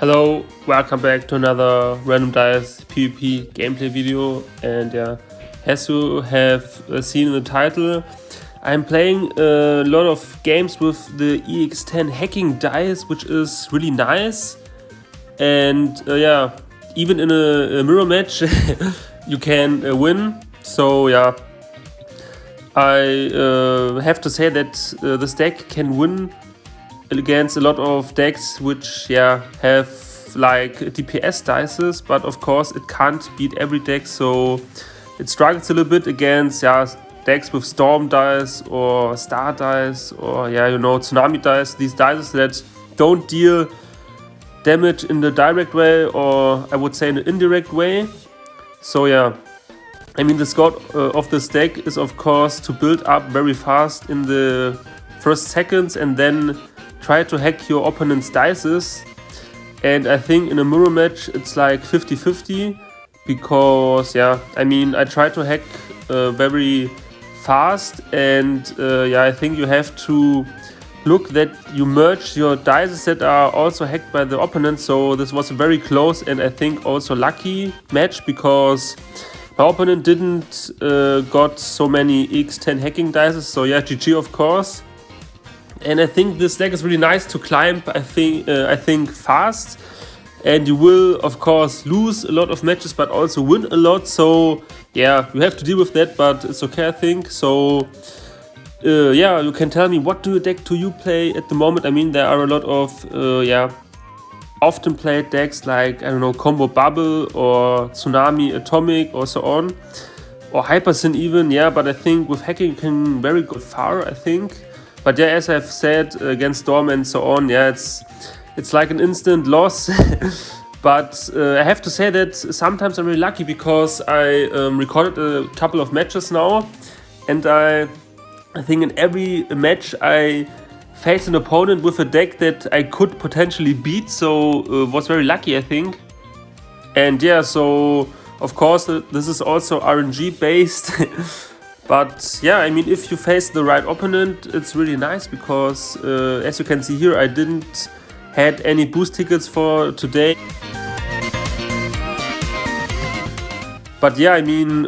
Hello, welcome back to another Random Dice PvP gameplay video. And yeah, as you have seen in the title, I'm playing a lot of games with the ix10 hacking dice, which is really nice. And yeah, even in a mirror match you can win. So yeah, I have to say that this deck can win against a lot of decks which have like DPS dices, but of course it can't beat every deck, so it struggles a little bit against decks with storm dice or star dice or tsunami dice, these dices that don't deal damage in the direct way, or I would say in an indirect way. So yeah, I mean, the scout of this deck is of course to build up very fast in the first seconds and then try to hack your opponent's dices. And I think in a mirror match it's like 50-50, because I try to hack very fast, and I think you have to look that you merge your dices that are also hacked by the opponent. So this was a very close and I think also lucky match, because my opponent didn't got so many ix10 hacking dices. So yeah, GG of course. And I think this deck is really nice to climb, I think fast. And you will, of course, lose a lot of matches, but also win a lot. So, yeah, you have to deal with that, but it's okay, I think. So, you can tell me, what deck do you play at the moment? I mean, there are a lot of, often played decks like, I don't know, Combo Bubble or Tsunami Atomic or so on. Or Hypersyn even, but I think with hacking you can very go far, I think. But yeah, as I've said, against Storm and so on, it's like an instant loss. But I have to say that sometimes I'm really lucky, because I recorded a couple of matches now, and I think in every match I faced an opponent with a deck that I could potentially beat, so was very lucky, I think. And yeah, so of course this is also RNG based. But yeah, I mean, if you face the right opponent, it's really nice, because as you can see here, I didn't had any boost tickets for today. But yeah, I mean,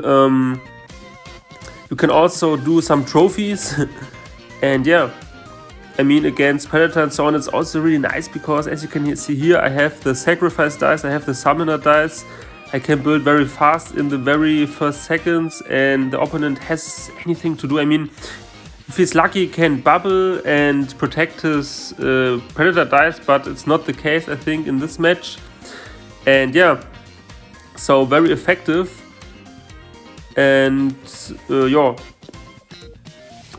you can also do some trophies. And yeah, I mean, against Predator and so on, it's also really nice, because as you can see here, I have the sacrifice dice, I have the summoner dice. I can build very fast in the very first seconds, and the opponent has anything to do. I mean, if he's lucky, he can bubble and protect his predator dice, but it's not the case, I think, in this match. And yeah, so very effective. And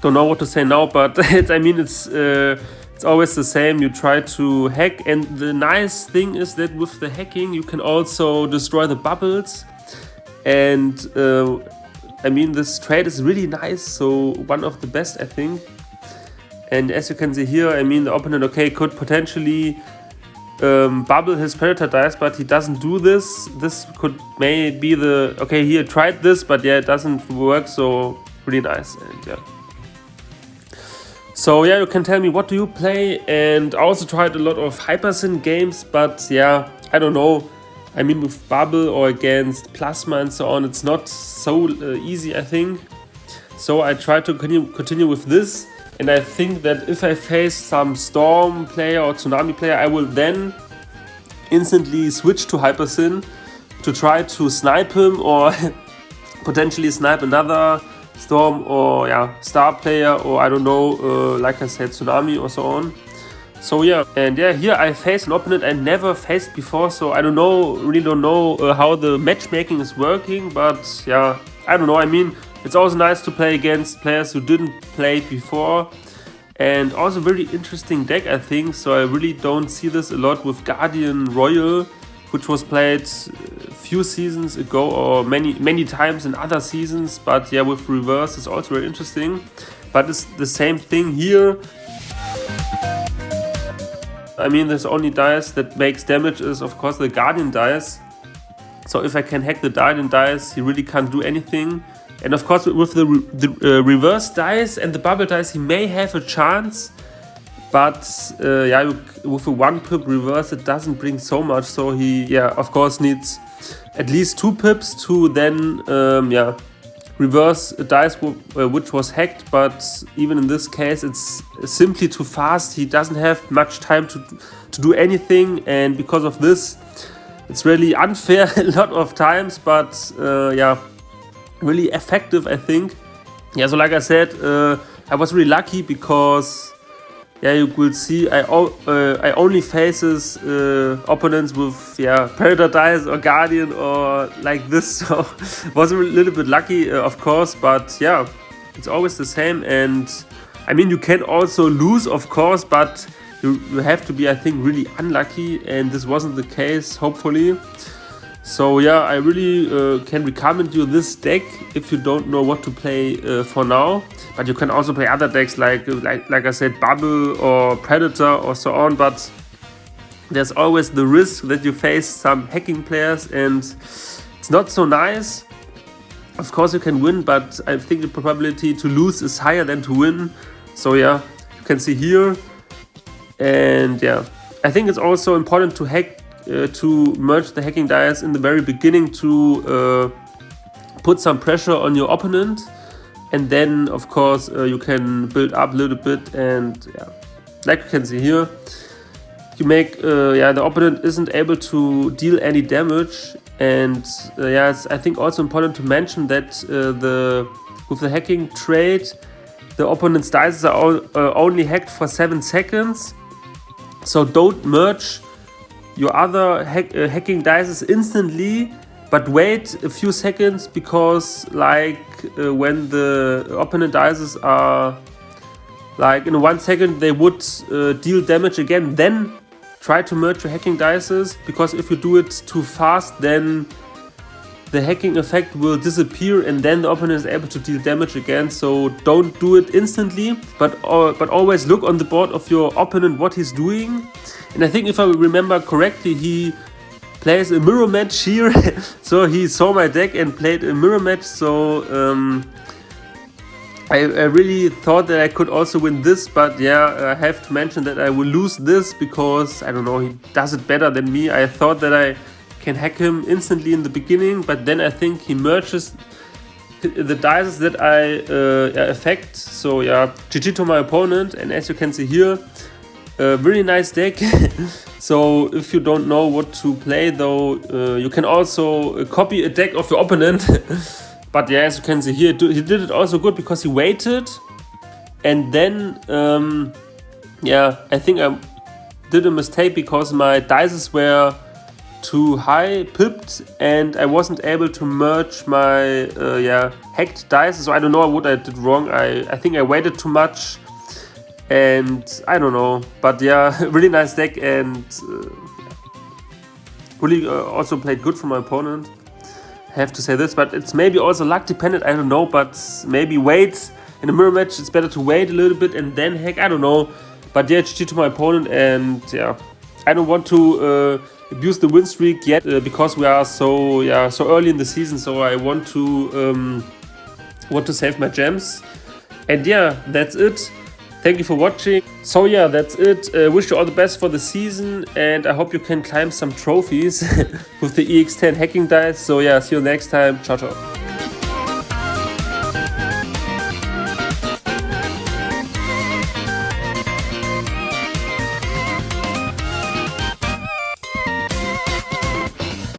don't know what to say now, but it's always the same. You try to hack, and the nice thing is that with the hacking you can also destroy the bubbles. And this trade is really nice, so one of the best, I think. And as you can see here, I mean, the opponent could potentially bubble his predator dice, but he doesn't do this. This may be he tried this, but yeah, it doesn't work. So really nice. And yeah, so yeah, you can tell me, what do you play? And I also tried a lot of Hypersyn games, but yeah, I don't know. I mean, with Bubble or against Plasma and so on, it's not so easy, I think. So I try to continue with this, and I think that if I face some Storm player or Tsunami player, I will then instantly switch to Hypersyn to try to snipe him, or potentially snipe another Storm or Star player, or I don't know, like I said, Tsunami or so on. So yeah, and yeah, here I face an opponent I never faced before, so I really don't know how the matchmaking is working, but yeah, I don't know. I mean, it's also nice to play against players who didn't play before, and also very interesting deck, I think. So I really don't see this a lot with Guardian Royal, which was played a few seasons ago, or many times in other seasons. But yeah, with reverse it's also very interesting. But it's the same thing here. I mean, there's only dice that makes damage is of course the Guardian dice. So if I can hack the Guardian dice, he really can't do anything. And of course with the reverse dice and the bubble dice, he may have a chance. but yeah, with a 1 pip reverse it doesn't bring so much, so he of course needs at least 2 pips to then reverse a dice which was hacked. But even in this case it's simply too fast. He doesn't have much time to do anything, and because of this it's really unfair a lot of times, but really effective, I think. Yeah, so like I said, I was really lucky because you will see I only faces opponents with Predator dice or Guardian or like this, so was a little bit lucky, of course, but yeah, it's always the same. And I mean, you can also lose, of course, but you have to be, I think, really unlucky, and this wasn't the case, hopefully. So yeah, I really can recommend you this deck if you don't know what to play for now. But you can also play other decks like I said, Bubble or Predator or so on. But there's always the risk that you face some hacking players, and it's not so nice. Of course you can win, but I think the probability to lose is higher than to win. So yeah, you can see here. And yeah, I think it's also important to hack. To merge the hacking dice in the very beginning to put some pressure on your opponent, and then of course you can build up a little bit, and like you can see here, you make the opponent isn't able to deal any damage. And it's, I think, also important to mention that with the hacking trade, the opponent's dice are only hacked for 7 seconds, so don't merge your other hacking dice instantly, but wait a few seconds, because like when the opponent dice are like in 1 second they would deal damage again, then try to merge your hacking dice, because if you do it too fast then the hacking effect will disappear and then the opponent is able to deal damage again. So don't do it instantly, but always look on the board of your opponent what he's doing. And I think if I remember correctly, he plays a mirror match here. So he saw my deck and played a mirror match. So I really thought that I could also win this, but I have to mention that I will lose this because, I don't know, he does it better than me. I thought that I can hack him instantly in the beginning, but then I think he merges the dice that I affect. So GG to my opponent. And as you can see here, a really nice deck. So if you don't know what to play though, you can also copy a deck of your opponent. But as you can see here, he did it also good because he waited, and then I think I did a mistake because my dice were too high pipped and I wasn't able to merge my hacked dice. So I don't know what I did wrong. I think I waited too much, and I don't know, but really nice deck, and really also played good for my opponent. I have to say this, but it's maybe also luck dependent, I don't know, but maybe wait in a mirror match, it's better to wait a little bit and then hack, I don't know. But GG to my opponent, and I don't want to abuse the win streak yet because we are so early in the season, so I want to save my gems. And that's it. Thank you for watching. So that's it. Wish you all the best for the season, and I hope you can climb some trophies with the ix10 hacking dice. So see you next time. Ciao, ciao.